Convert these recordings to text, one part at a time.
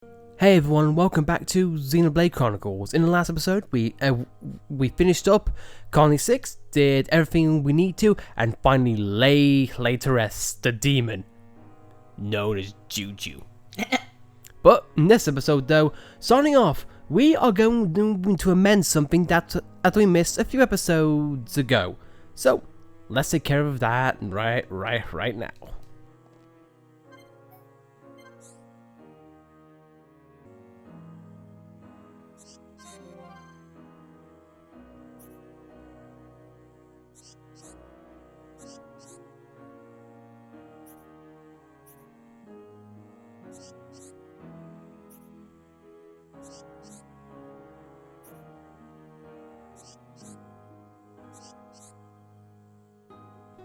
Hey everyone, welcome back to Xenoblade Chronicles. In the last episode, we finished up Colony 6, did everything we need to, and finally laid to rest the demon, known as Juju. But in this episode though, starting off, we are going to amend something that we missed a few episodes ago. So, let's take care of that right now.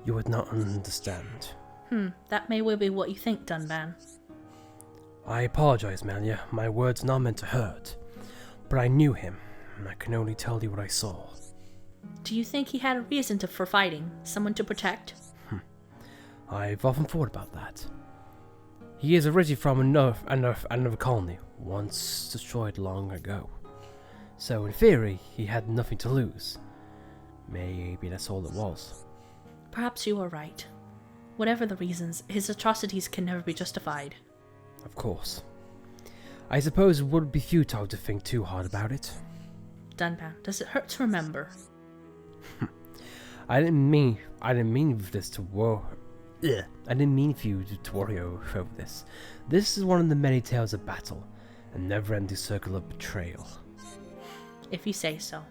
You would not understand. That may well be what you think, Dunban. I apologize, Melia. My words not meant to hurt. But I knew him, and I can only tell you what I saw. Do you think he had a reason for fighting? Someone to protect? I've often thought about that. He is originally from another colony, once destroyed long ago. So in theory, he had nothing to lose. Maybe that's all it was. Perhaps you are right. Whatever the reasons, his atrocities can never be justified. Of course. I suppose it would be futile to think too hard about it. Dunban, does it hurt to remember? I didn't mean for this to I didn't mean for you to worry over this. This is one of the many tales of battle, a never-ending circle of betrayal. If you say so.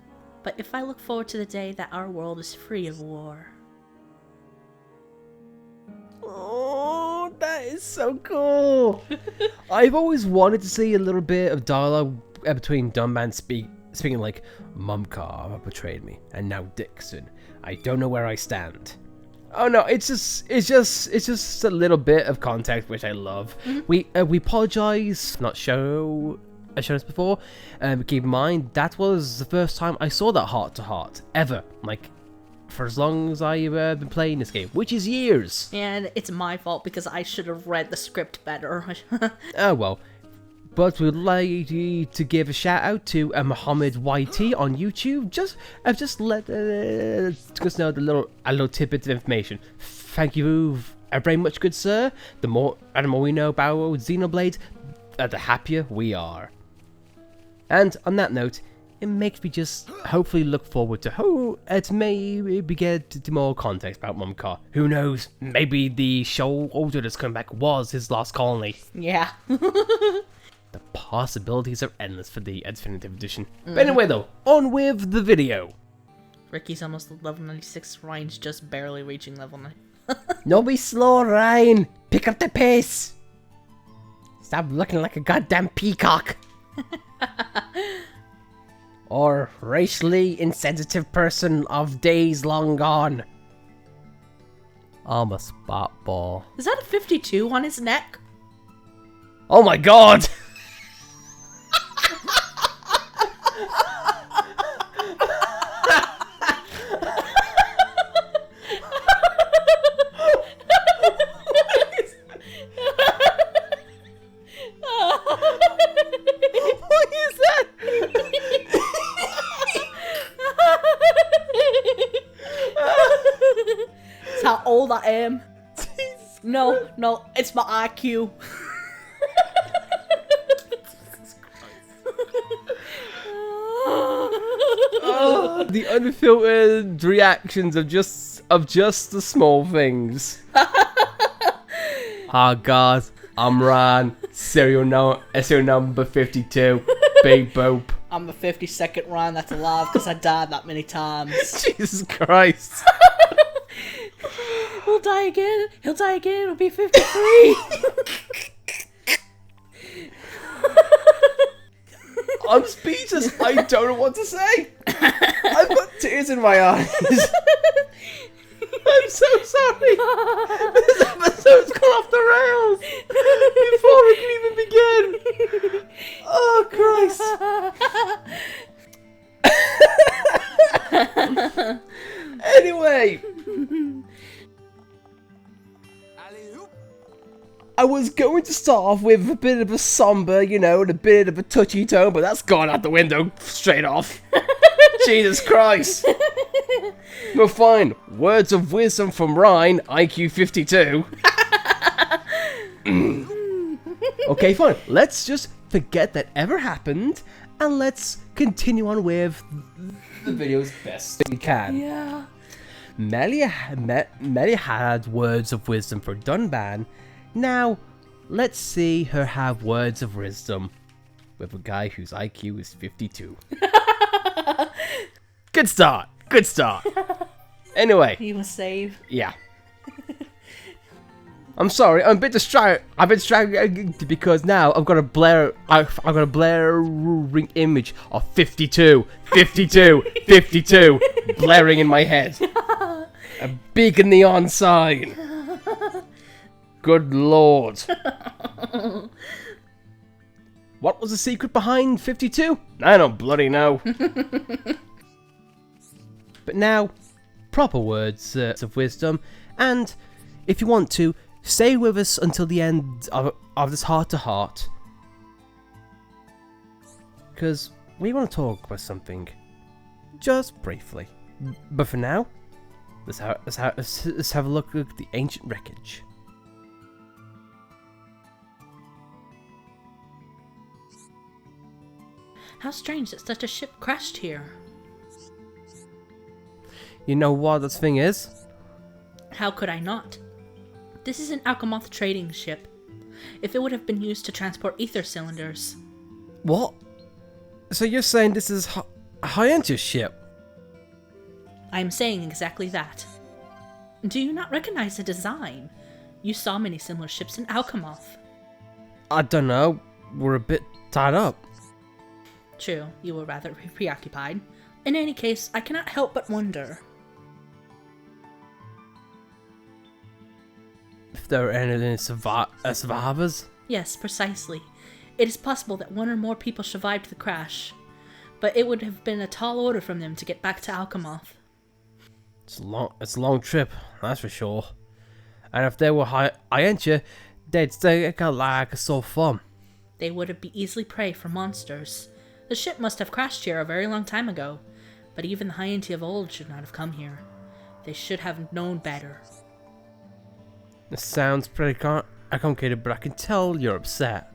But if I look forward to the day that our world is free of war. Oh, that is so cool! I've always wanted to see a little bit of dialogue between Dunban speaking like, Mumcar betrayed me, and now Dixon. I don't know where I stand. Oh no, it's just a little bit of context which I love. We apologize for not showing us before. Keep in mind that was the first time I saw that heart to heart ever. Like, for as long as I've been playing this game, which is years. And it's my fault because I should have read the script better. Oh well. But we'd like to give a shout out to Muhammad YT on YouTube. Just let us know a little tidbit of information. Thank you very much, good sir. The more we know about Xenoblade, the happier we are. And on that note, it makes me just hopefully look forward to maybe get more context about Mumcar. Who knows? Maybe the shoulder that's come back was his lost colony. Yeah. The possibilities are endless for the definitive edition. But anyway though, on with the video. Ricky's almost level 96, Ryan's just barely reaching level 9. Don't be slow, Reyn. Pick up the pace. Stop looking like a goddamn peacock. Or racially insensitive person of days long gone. I'm a spotball. Is that a 52 on his neck? Oh my god! How old I am. No, it's my IQ. Oh, the unfiltered reactions of just the small things. Oh god, I'm Reyn. Serial number 52. Big boop. I'm the 52nd Reyn that's alive because I died that many times. Jesus Christ. He'll die again. It'll be 53. I'm speechless. I don't know what to say. I've got tears in my eyes. I'm so sorry. This episode's gone off the rails before we can even begin. Oh, Christ. Anyway. I was going to start off with a bit of a somber, you know, and a bit of a touchy tone, but that's gone out the window straight off. Jesus Christ. Well, fine. Words of wisdom from Reyn, IQ 52. Okay, fine. Let's just forget that ever happened, and let's continue on with the video as best we can. Yeah. Melia had words of wisdom for Dunban. Now, let's see her have words of wisdom with a guy whose IQ is 52. Good start. Good start. Anyway. You must save. Yeah. I'm sorry, I'm a bit distracted. I've been distracted because now I've got a blaring image of 52, 52, 52 blaring in my head. A big neon sign. Good lord. What was the secret behind 52? I don't bloody know. But now, proper words of wisdom, and if you want to, stay with us until the end of this heart-to-heart. Because we want to talk about something. Just briefly. But for now, let's have a look at the ancient wreckage. How strange that such a ship crashed here. You know what this thing is? How could I not? This is an Alchemoth trading ship. If it would have been used to transport ether cylinders. What? So you're saying this is Hyanthia's ship? I am saying exactly that. Do you not recognize the design? You saw many similar ships in Alchemoth. I don't know. We're a bit tied up. True, you were rather preoccupied. In any case, I cannot help but wonder. If there are any survivors? Yes, precisely. It is possible that one or more people survived the crash, but it would have been a tall order from them to get back to Alchemoth. It's a long trip, that's for sure. And if they were Hyantia, they'd take like a sore fun. They would have been easily prey for monsters. The ship must have crashed here a very long time ago, but even the Hyantia of old should not have come here. They should have known better. This sounds pretty complicated, but I can tell you're upset.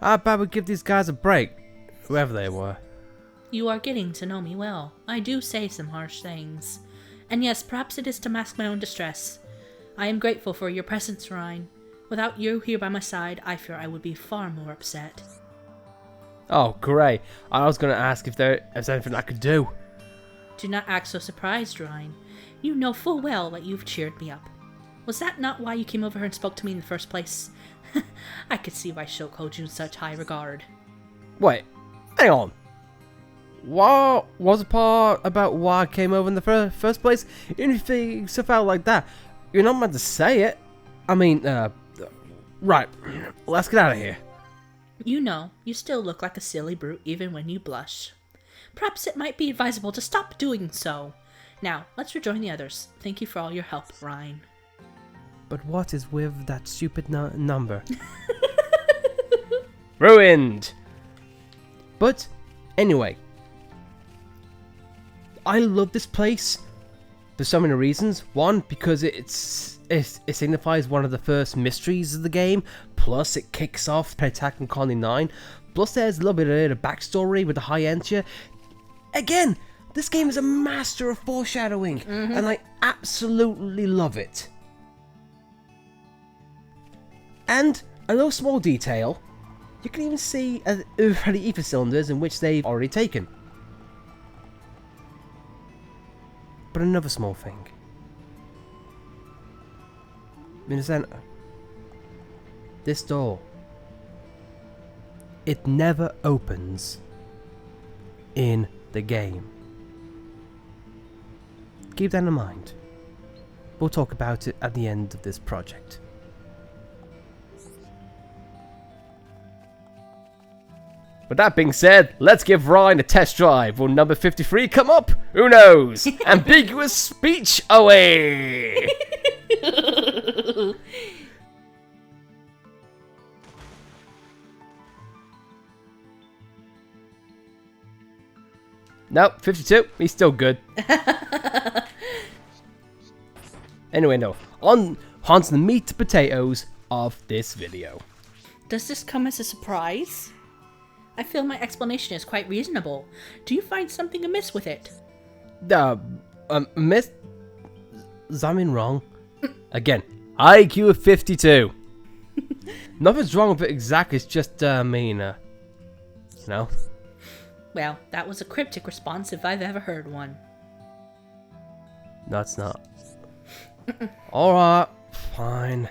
I bet we give these guys a break, whoever they were. You are getting to know me well. I do say some harsh things. And yes, perhaps it is to mask my own distress. I am grateful for your presence, Reyn. Without you here by my side, I fear I would be far more upset. Oh, great. I was going to ask if there's anything I could do. Do not act so surprised, Reyn. You know full well that you've cheered me up. Was that not why you came over here and spoke to me in the first place? I could see why Shulk holds you in such high regard. Wait, hang on. What was the part about why I came over in the first place? Even if you stuff out like that, you're not meant to say it. I mean, right, let's get out of here. You know, you still look like a silly brute even when you blush. Perhaps it might be advisable to stop doing so. Now, let's rejoin the others. Thank you for all your help, Reyn. But what is with that stupid number? Ruined! But, anyway. I love this place for so many reasons. One, because it signifies one of the first mysteries of the game. Plus, it kicks off Attack on Colony 9. Plus, there's a little bit of backstory with the Hyantia. Again, this game is a master of foreshadowing. And I absolutely love it. And a little small detail, you can even see the ether cylinders in which they've already taken. But another small thing. In the center, this door, it never opens in the game. Keep that in mind. We'll talk about it at the end of this project. With that being said, let's give Reyn a test drive. Will number 53 come up? Who knows? Ambiguous speech away! Nope, 52. He's still good. Anyway, no. On to the meat and potatoes of this video. Does this come as a surprise? I feel my explanation is quite reasonable. Do you find something amiss with it? Miss... Is that mean wrong? Again, IQ of 52. Nothing's wrong with it exactly, it's just, you know? Well, that was a cryptic response if I've ever heard one. No, it's not. Alright, fine.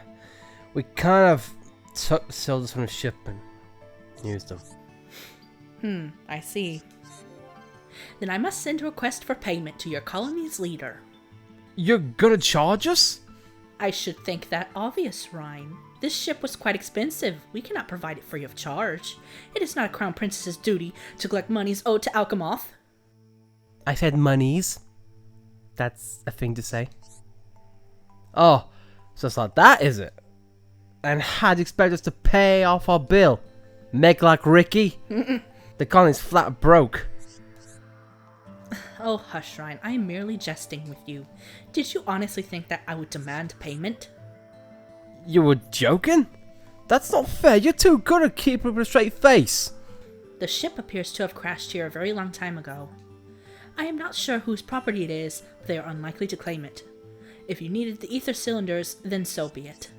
We kind of took the soldiers from the ship and used them. I see. Then I must send a request for payment to your colony's leader. You're gonna charge us? I should think that obvious, Reyn. This ship was quite expensive. We cannot provide it free of charge. It is not a crown princess's duty to collect monies owed to Alchemoth. I said monies. That's a thing to say. Oh, so it's like that, is it? And how'd you expect us to pay off our bill? Make like Ricky? The colony's flat broke. Oh, hush, Reyn. I am merely jesting with you. Did you honestly think that I would demand payment? You were joking? That's not fair. You're too good at keeping up a straight face. The ship appears to have crashed here a very long time ago. I am not sure whose property it is, but they are unlikely to claim it. If you needed the ether cylinders, then so be it.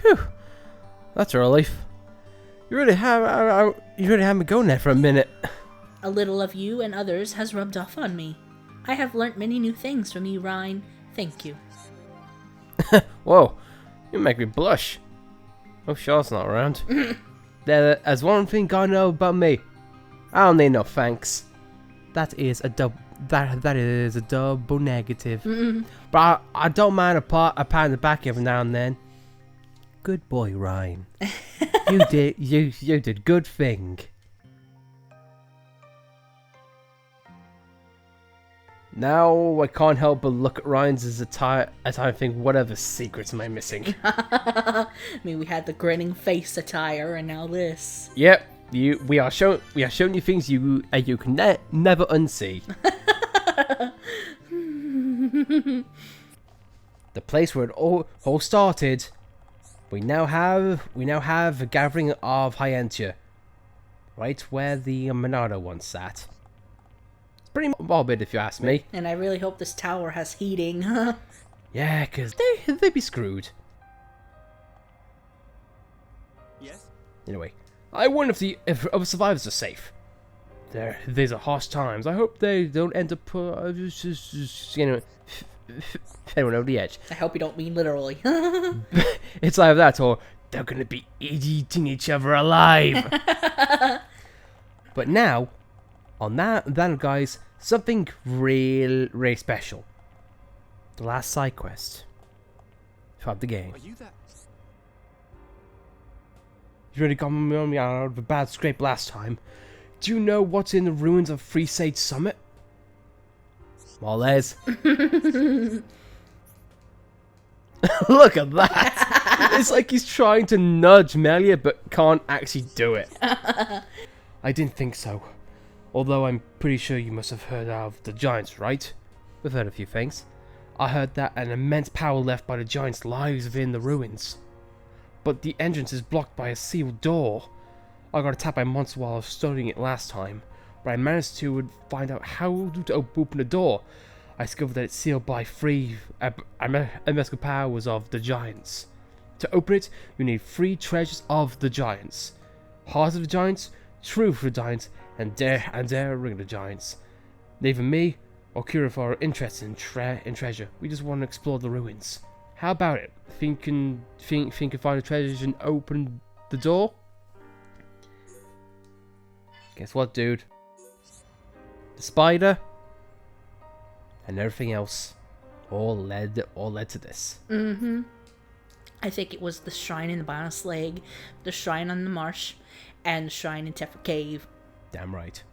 Phew. That's a relief. You really had me going there for a minute. A little of you and others has rubbed off on me. I have learnt many new things from you, Reyn. Thank you. Whoa, you make me blush. Oh, Shaw's not around. There's one thing I know about me. I don't need no thanks. That is a double negative. But I don't mind a pat on the back every now and then. Good boy, Reyn. you did good thing. Now I can't help but look at Reyn's attire and think, what other secrets am I missing? I mean, we had the grinning face attire, and now this. Yep, we are showing you things you can never unsee. The place where it all started. We now have a gathering of Hyentia, right where the Monado once sat. It's pretty morbid if you ask me. And I really hope this tower has heating. Yeah, cause they'd be screwed. Yes. Anyway, I wonder if our survivors are safe. These are harsh times. I hope they don't end up anyone over the edge. I hope you don't mean literally. It's either that or they're gonna be eating each other alive. But now, on that guys, something really special. The last side quest throughout the game. Are you that? You really got me out of a bad scrape last time. Do you know what's in the ruins of Free Sage Summit? Well, there's... Look at that! It's like he's trying to nudge Melia, but can't actually do it. I didn't think so. Although I'm pretty sure you must have heard of the giants, right? We've heard a few things. I heard that an immense power left by the giants lies within the ruins. But the entrance is blocked by a sealed door. I got attacked by a monster while I was studying it last time, but I managed to find out how to open the door. I discovered that it's sealed by three magical powers of the giants. To open it, you need 3 treasures of the giants: Heart of the Giants, Truth of the Giants, and Dare Ring of the Giants. Neither me or Kirif are interested in treasure. We just want to explore the ruins. How about it? Think you can find the treasures and open the door? Guess what, dude? The spider and everything else all led to this. I think it was the shrine in the Bionis Lake, the shrine on the marsh, and the shrine in Tefra Cave. Damn right.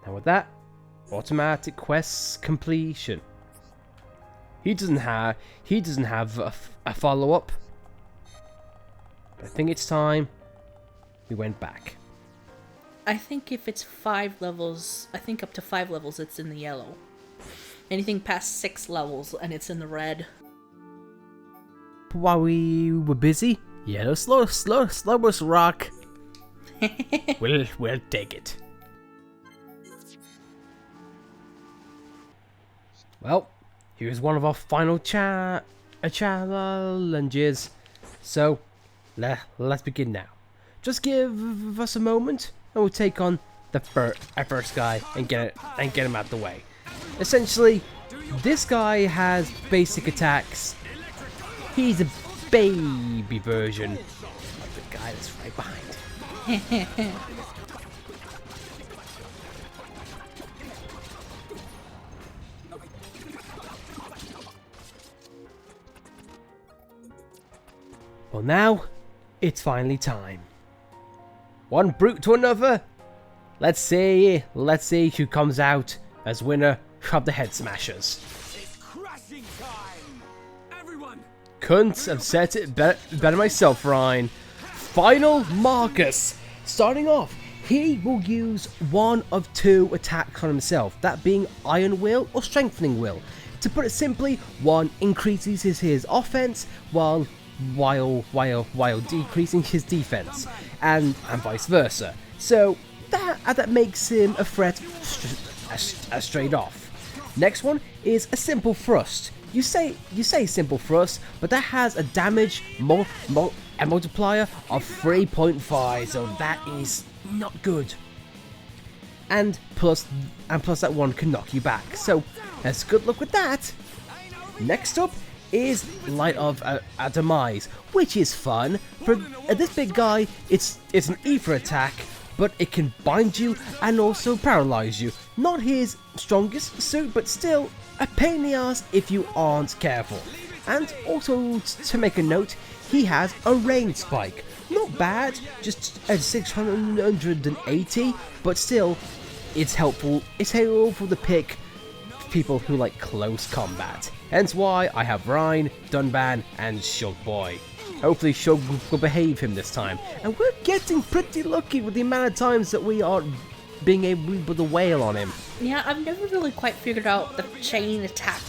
Now with that, automatic quests completion. He doesn't have a follow-up. I think it's time we went back. I think if it's 5 levels, I think up to 5 levels it's in the yellow. Anything past 6 levels and it's in the red. While we were busy, yellow slowest rock. We'll take it. Well, here's one of our final challenges. So, let's begin now. Just give us a moment, and we'll take on our first guy and get him out the way. Essentially, this guy has basic attacks. He's a baby version of the guy that's right behind. Well, now it's finally time. One brute to another. Let's see who comes out as winner of the Head Smashers. It's crashing time! Everyone! Couldn't have said it better myself, Reyn. Final Marcus. Starting off, he will use one of 2 attacks on himself, that being Iron Will or Strengthening Will. To put it simply, one increases his offense while decreasing his defense, and vice versa. So that makes him a threat straight off. Next one is a Simple Thrust. You say Simple Thrust, but that has a damage multiplier of 3.5, so that is not good. And plus that one can knock you back. So that's good luck with that. Next up is Light of a Demise, which is fun. For this big guy, it's an ether attack, but it can bind you and also paralyze you. Not his strongest suit, but still a pain in the ass if you aren't careful. And also, to make a note, he has a Reyn spike. Not bad, just at 680, but still, it's helpful. It's helpful to pick people who like close combat. Hence why I have Reyn, Dunban, and Shug Boy. Hopefully Shug will behave him this time. And we're getting pretty lucky with the amount of times that we are being able to wail on him. Yeah, I've never really quite figured out the chain attack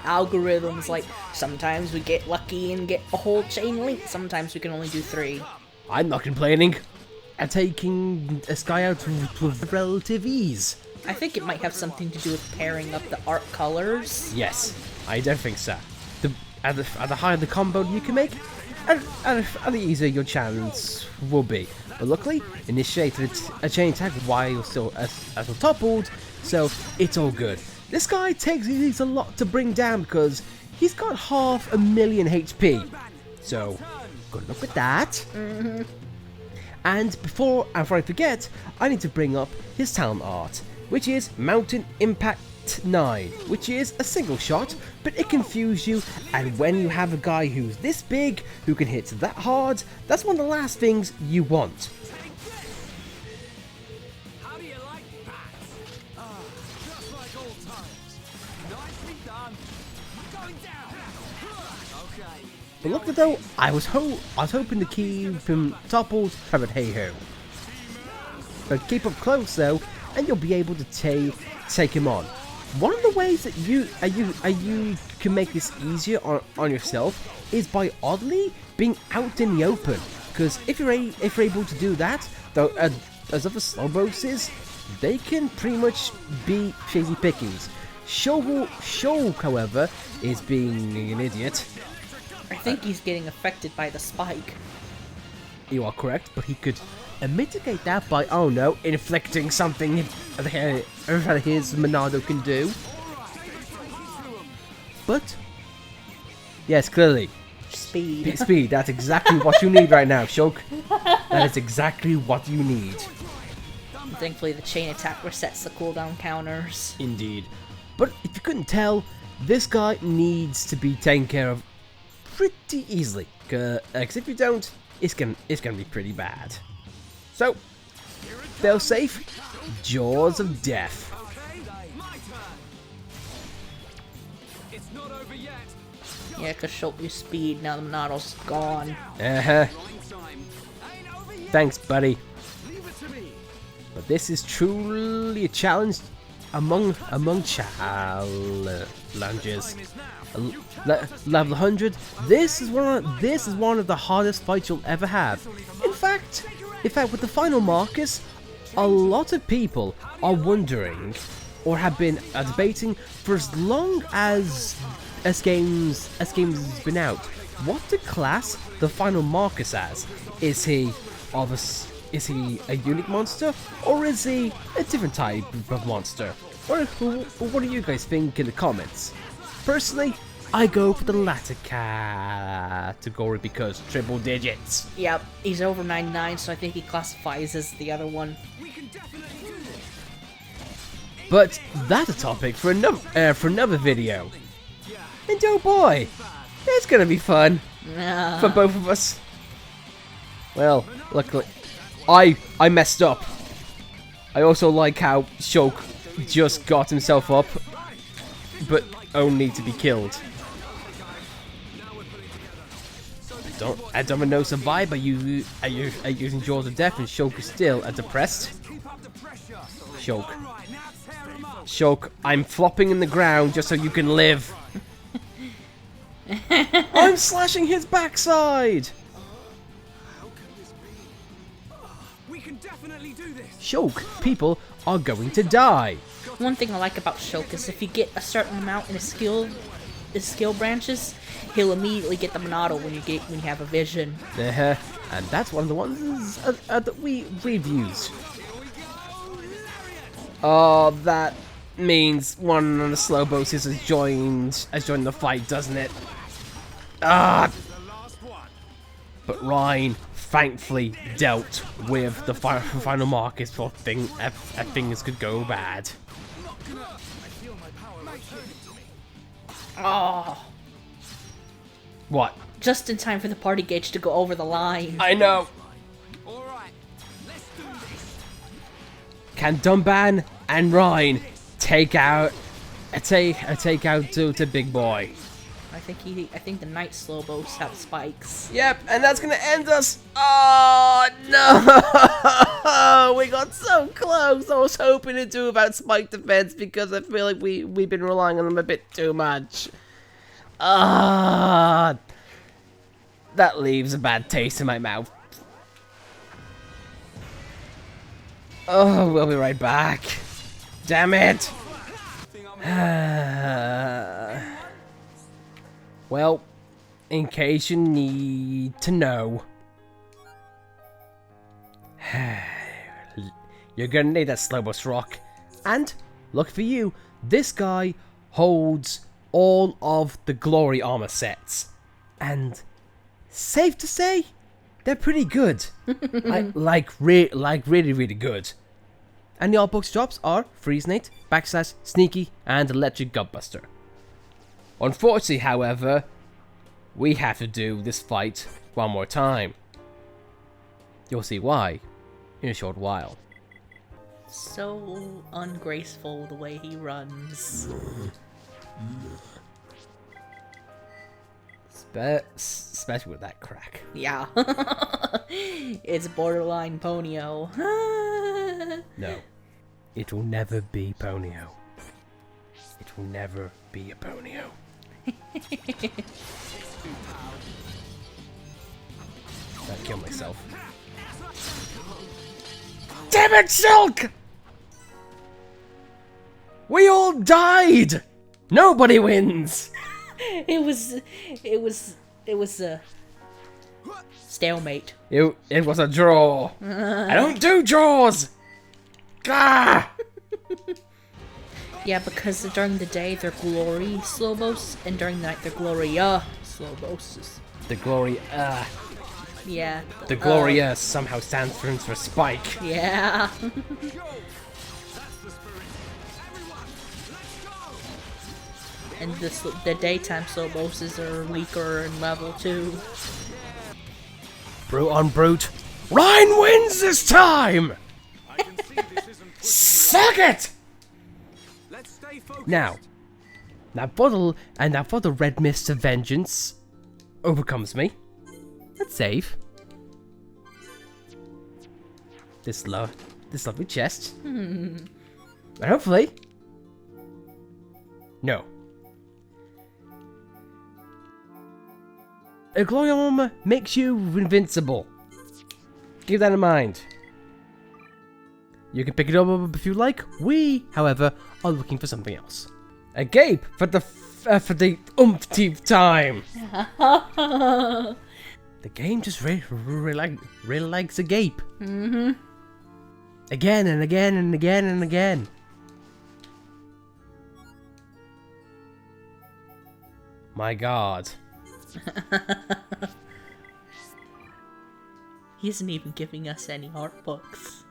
algorithms. Like, sometimes we get lucky and get a whole chain link, sometimes we can only do 3. I'm not complaining. And taking this guy out with relative ease. I think it might have something to do with pairing up the art colors. Yes, I don't think so. The higher the combo you can make, and the easier your challenge will be. But luckily, initiated a chain attack while you're still as toppled, so it's all good. This guy takes a lot to bring down because he's got 500,000 HP. So, good luck with that. And before I forget, I need to bring up his talent art, which is Mountain Impact 9, which is a single shot, but it can fuse you, and when you have a guy who's this big, who can hit that hard, that's one of the last things you want. How do you like that? Just like old times. Nicely done. Going down. Okay. But look though, I was hoping to keep him toppled, but hey ho. But keep up close though, and you'll be able to take him on. One of the ways that you can make this easier on yourself is by oddly being out in the open. Because if you're able to do that, though, as other slow bosses, they can pretty much be shady pickings. Shulk, however, is being an idiot. I think he's getting affected by the spike. You are correct, but he could mitigate that by, oh no, inflicting something that his Monado can do. But, yes, clearly. Speed. Speed, that's exactly what you need right now, Shulk. That is exactly what you need. Thankfully, the chain attack resets the cooldown counters. Indeed. But if you couldn't tell, this guy needs to be taken care of pretty easily. Because if you don't, it's gonna be pretty bad. So, fail safe, Jaws of Death. Okay, my turn. It's not over yet. Yeah, because Shulk used speed, now the Monado's gone. Uh-huh. Time. Ain't over yet. Thanks, buddy. Leave it to me. But this is truly a challenge among challenges. Time is now. Level 100. This is one of the hardest fights you'll ever have. In fact, with the final Marcus, a lot of people are wondering, or have been debating for as long as games has been out, what to class the final Marcus as. Is he a unique monster, or is he a different type of monster? What do you guys think in the comments? Personally, I go for the latter category because triple digits. Yep, he's over 99, so I think he classifies as the other one. We can definitely do this. But that's a topic for another video. And oh boy, it's gonna be fun for both of us. Well, luckily, I messed up. I also like how Shulk just got himself up, but only to be killed. I don't know survive by using Jaws of Death, and Shulk is still depressed. Shulk, I'm flopping in the ground just so you can live. I'm slashing his backside. We can definitely do this. Shulk, people are going to die. One thing I like about Shulk is if you get a certain amount in his skill branches, he'll immediately get the Monado when you have a vision. And that's one of the ones that we've used. Oh, that means one of the Slowboses has joined the fight, doesn't it? Ah! But Reyn thankfully dealt with the final Marcus before things could go bad. Oh, What? just in time for the party gauge to go over the line. I know. All right, let's do this. Can Dunban and Reyn take out to Big Boy? I think the Night Slowbos have spikes. Yep, and that's gonna end us. Oh no! We got so close. I was hoping to do about spike defense because I feel like we've been relying on them a bit too much. That leaves a bad taste in my mouth. Oh, we'll be right back. Damn it! Well, in case you need to know, you're gonna need that Slowbos rock. And, look for you, this guy holds all of the glory armor sets. And, safe to say, they're pretty good. Really good. And the Artbox drops are Freezenate, Backslash, Sneaky, and Electric Gutbuster. Unfortunately, however, we have to do this fight one more time. You'll see why in a short while. So ungraceful the way he runs. Especially with that crack. Yeah. It's borderline Ponyo. No, it will never be Ponyo. It will never be a Ponyo. I'll kill myself. Damn it, Shulk! We all died! Nobody wins! It was a stalemate. It was a draw. I don't do draws! Gah! Yeah, because during the day they're glory Slowbos, and during the night they're Gloria Slowbos. The glory, Yeah. the Gloria somehow stands for Spike. Yeah. And the daytime Slowboses are weaker in level 2. Brute on brute. Reyn wins this time! I can see this isn't Suck it! Let's stay focused. Now, Now for the red mist of vengeance overcomes me. Let's save. This lovely chest. And hopefully... No. A glory armor makes you invincible. Keep that in mind. You can pick it up if you like. We, however, are looking for something else. A gape for the umpteenth time. The game just really likes a gape. Mm-hmm. Again and again and again and again. My God. He isn't even giving us any art books.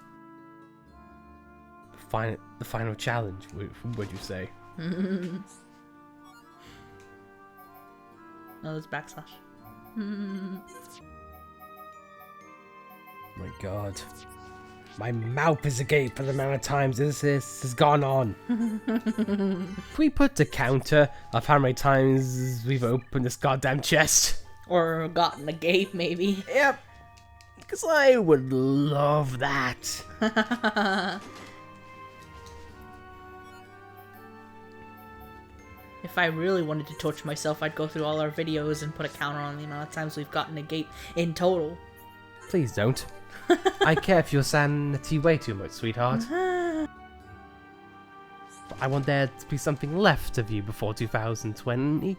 The final challenge, would you say? Oh, there's backslash. My God. My mouth is agape for the amount of times this has gone on. Can we put the counter of how many times we've opened this goddamn chest? Or gotten a gape, maybe. Yep. Because I would love that. If I really wanted to torture myself, I'd go through all our videos and put a counter on the amount of times we've gotten a gape in total. Please don't. I care for your sanity way too much, sweetheart. But I want there to be something left of you before 2020.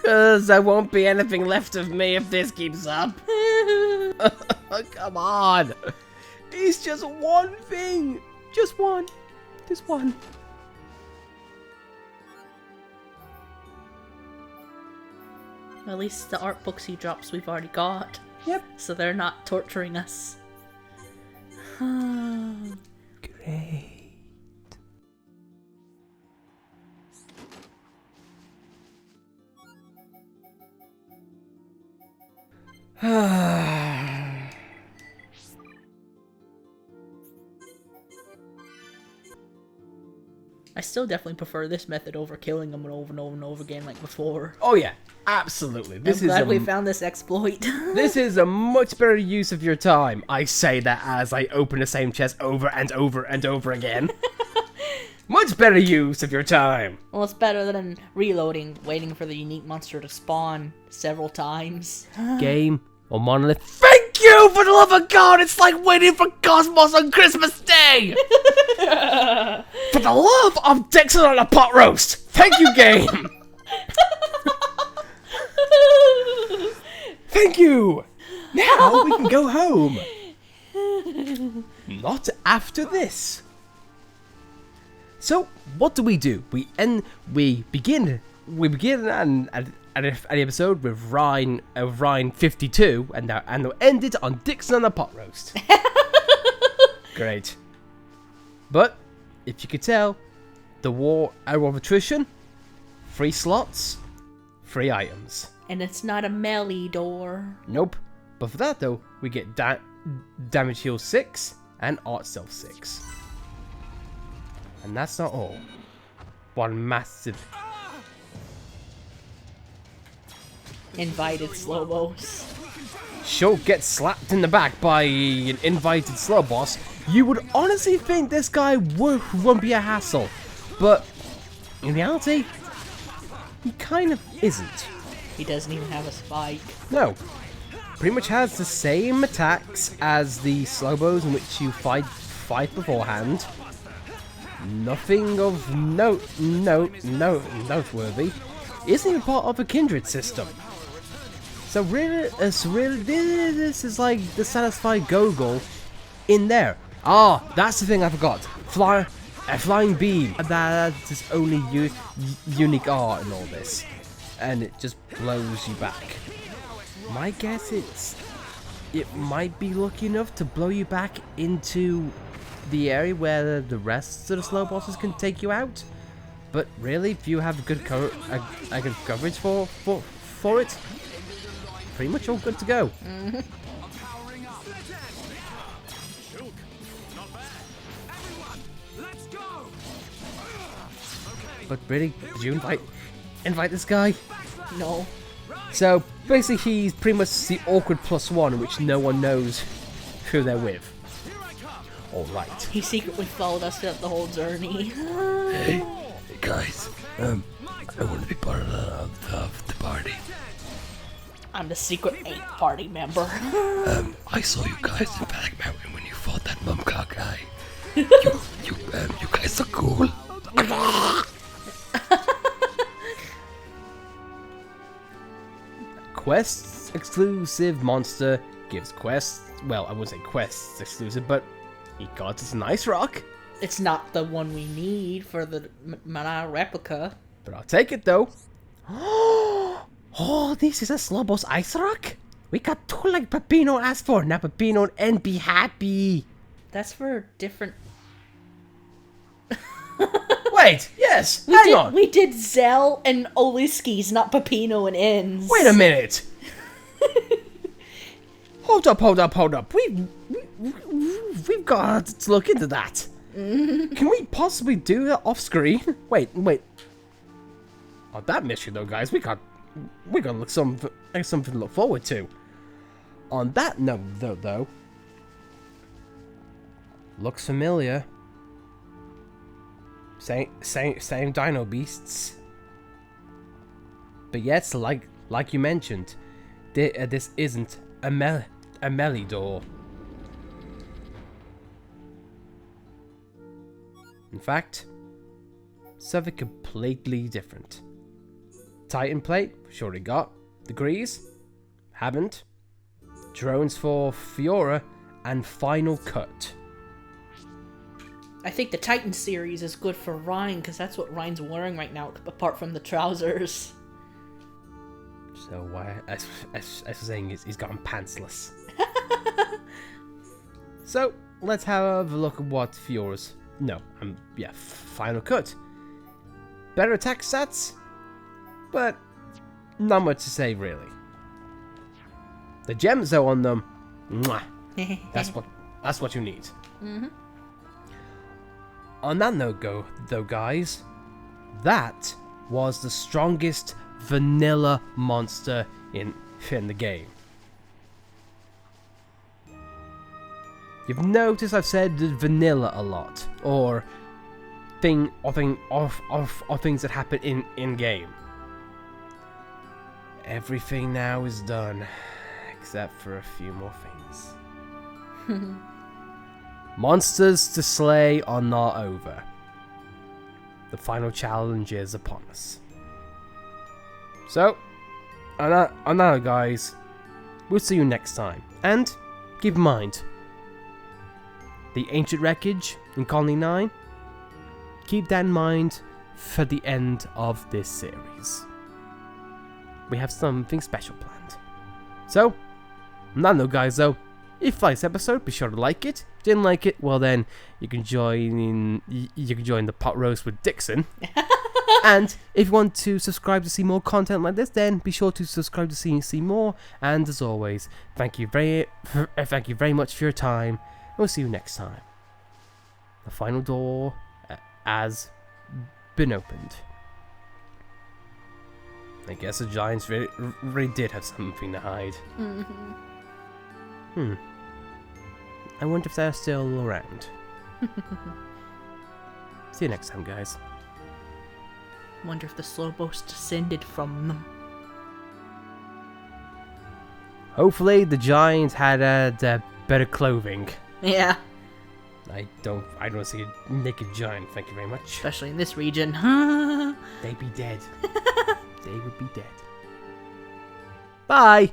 Cause there won't be anything left of me if this keeps up. Come on. It's just one thing. Just one. Just one. At least the art books he drops we've already got. Yep. So they're not torturing us. Great. I still definitely prefer this method over killing them over and over and over again like before. Oh yeah, absolutely. I'm glad we found this exploit. This is a much better use of your time. I say that as I open the same chest over and over and over again. Much better use of your time. Well, it's better than reloading, waiting for the unique monster to spawn several times. Game or monolith. Thank you, for the love of God! It's like waiting for Cosmos on Christmas Day! For the love of Dixon on a pot roast! Thank you, game! Thank you! Now we can go home! Not after this. So, what do? We begin an episode with Reyn 52, and they'll end it on Dixon on a pot roast. Great. But, if you could tell, the war of attrition, 3 slots, 3 items. And it's not a melee door. Nope. But for that though, we get damage heal 6 and art self 6. And that's not all. One massive Invited slowbos. She'll get slapped in the back by an invited slow boss. You would honestly think this guy won't be a hassle, but in reality, he kind of isn't. He doesn't even have a spike. No. Pretty much has the same attacks as the slowbos in which you fight beforehand. Nothing of noteworthy. Isn't even part of a kindred system. So really, this is like the satisfied Gogol in there. Ah, that's the thing I forgot. A flying beam. That's its only unique art in all this, and it just blows you back. My guess it might be lucky enough to blow you back into the area where the rest of the slow bosses can take you out. But really, if you have good good coverage for it, pretty much all good to go. Mm-hmm. Okay, But really, did you invite this guy? No. So basically, he's pretty much the awkward +1, in which no one knows who they're with. All right. He secretly followed us throughout the whole journey. Hey guys, I want to be part of the party. I'm the secret 8th party member. I saw you guys in Valak Mountain when you fought that mumka guy. You guys are cool. Quests exclusive monster gives quests. Well, I wouldn't say quests exclusive, but he got us an ice rock. It's not the one we need for the Mana replica. But I'll take it though. Oh, this is a Slobos ice rock. We got 2 like Peppino asked for. Now Peppino and be happy. That's for different. Wait, yes. Hang on. We did Zell and Oliskis, not Peppino and Ins. Wait a minute. Hold up. We've got to look into that. Can we possibly do that off screen? Wait. On that mission though, guys, we got something to look forward to. On that note though, looks familiar. Same dino beasts. But yes, like you mentioned, this isn't a Melidor. In fact, something completely different. Titan plate, surely got. Degrees, haven't. Drones for Fiora, and final cut. I think the Titan series is good for Reyn, because that's what Reyn's wearing right now, apart from the trousers. So as saying he's gone pantsless. So let's have a look at what Fiora's. Final cut. Better attack stats, but not much to say really. The gems though on them, mwah, that's what you need. Mm-hmm. On that note, though, guys, that was the strongest vanilla monster in the game. You've noticed I've said vanilla a lot, or things that happen in game. Everything now is done, except for a few more things. Monsters to slay are not over. The final challenge is upon us. So, on that, guys, we'll see you next time. And keep in mind, the ancient wreckage in Colony 9, keep that in mind for the end of this series. We have something special planned. So, on that note, guys, though, if you like this episode, be sure to like it. Didn't like it, well then you can join the pot roast with Dixon. And if you want to subscribe to see more content like this, then be sure to subscribe to see more. And as always, thank you very much for your time. And we'll see you next time. The final door has been opened. I guess the giants really did have something to hide. Mm-hmm. I wonder if they're still around. See you next time, guys. Wonder if the Slobos descended from them. Hopefully the giants had better clothing. Yeah. I don't see a naked giant, thank you very much. Especially in this region. They'd be dead. They would be dead. Bye!